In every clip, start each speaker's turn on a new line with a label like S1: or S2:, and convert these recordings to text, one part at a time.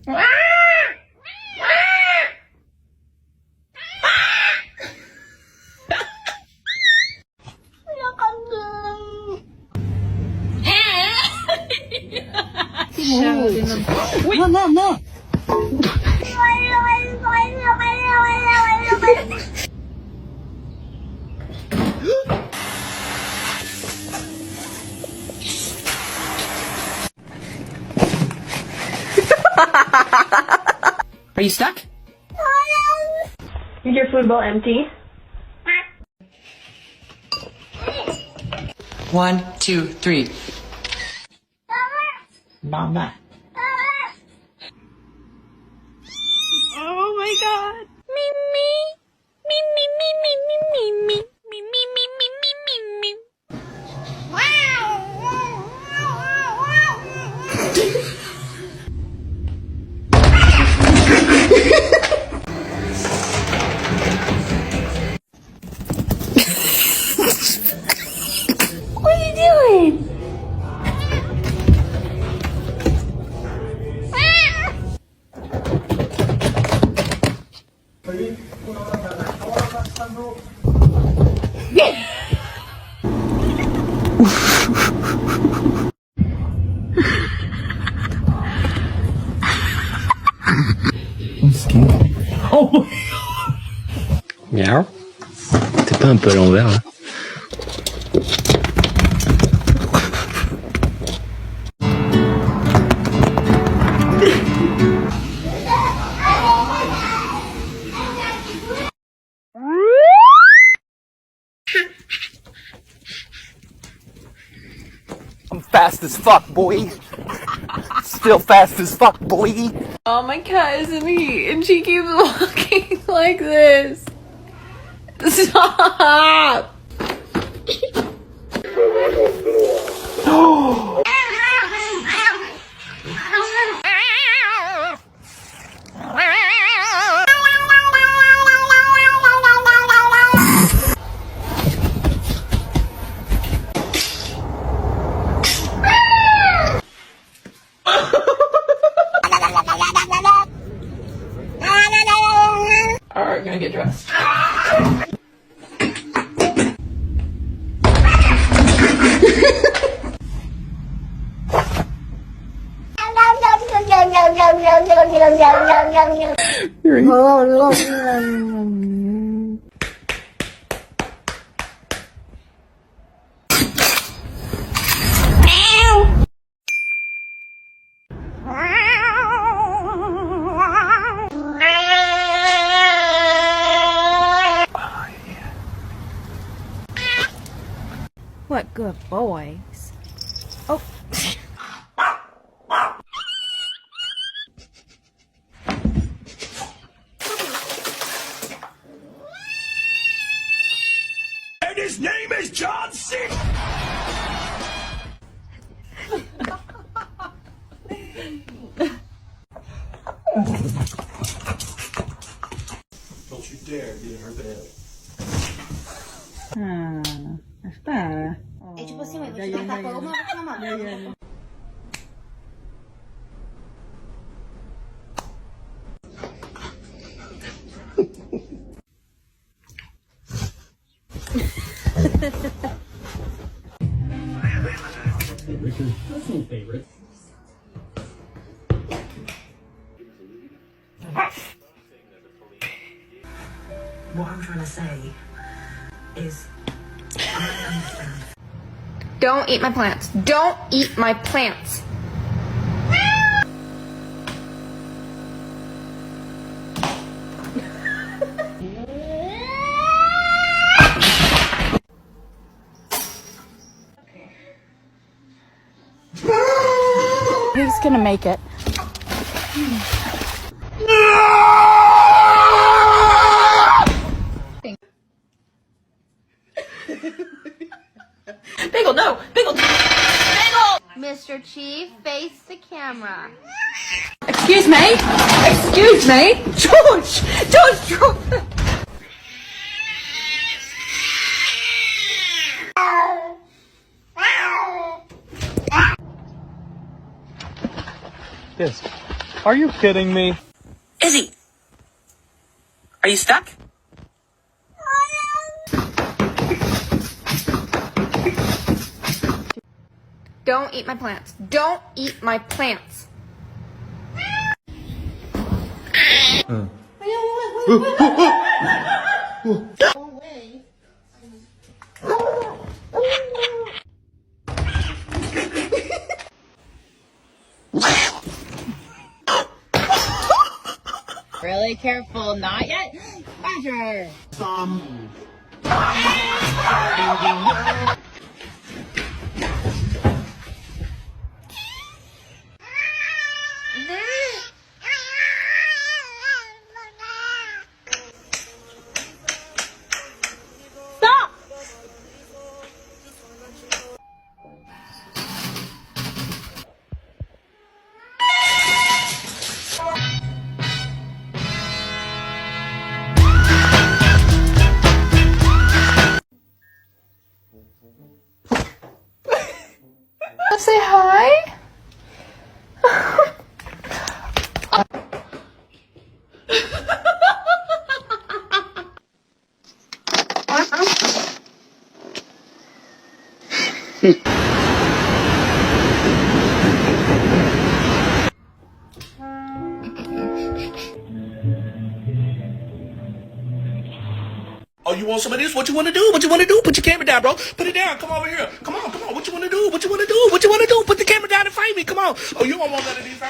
S1: No.
S2: Are you stuck?
S3: Is your food bowl empty?
S2: 1, 2, 3. Mama.
S3: Oh my god. Me. Me. What are you doing?
S1: I'm scared. Oh
S4: Miaou. T'es pas un peu à l'envers là?
S1: I'm fast as fuck, boy. Still fast as fuck, boy.
S3: Oh, my cat is in heat and she keeps walking like this. Stop! Alright, gonna get dressed. What good boys. Oh.
S1: And his name is John C. Don't you dare get in her bed.
S5: Está. É tipo assim, eu vou te dar tapa uma, vou chamar.
S6: What I'm trying to say is, I understand.
S3: Don't eat my plants. Don't eat my plants.
S5: He's gonna make it.
S3: Bagel, no! Bagel! Bagel!
S7: Mr. Chief, face the camera.
S3: Excuse me? Excuse me? George!
S1: Yes. Are you kidding me?
S2: Izzy! Are you stuck?
S7: Don't eat my plants. Don't eat my plants.
S5: Really careful, not yet. Measure. Stop.
S3: Say hi.
S8: Oh, you want some of this? What you want to do? What you want to do? Put your camera down, bro. Put it down. Come over here. Come on, come on. What you want to do? What you want to do? What you want to do? Put the camera down and fight me. Come on. Oh, you don't want none of these.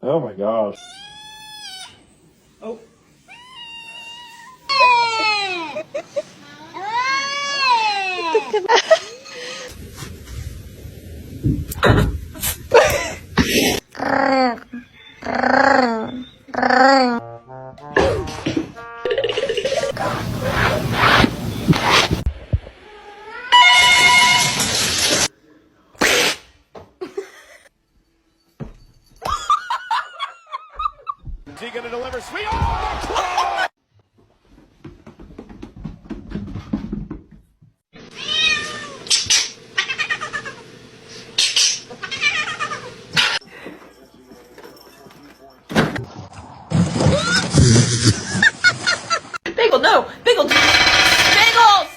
S1: Oh my gosh. Is he gonna deliver sweet? Oh!
S3: Bagel, no. Bagel. Bagels.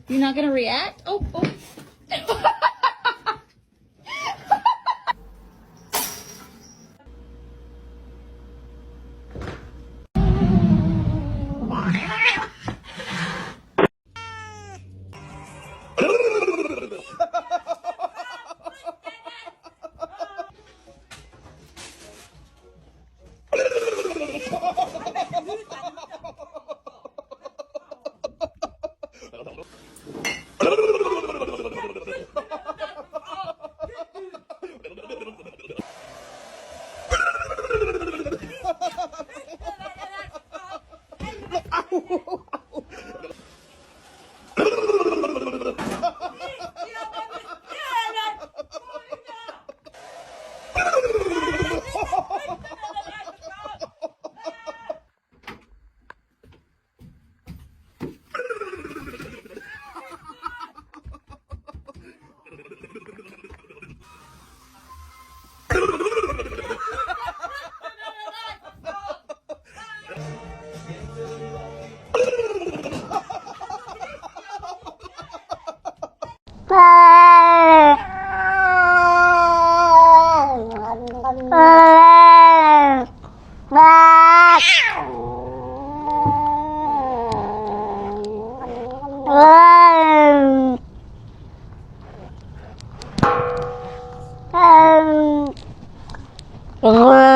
S5: You're not gonna react? Oh.
S7: Um,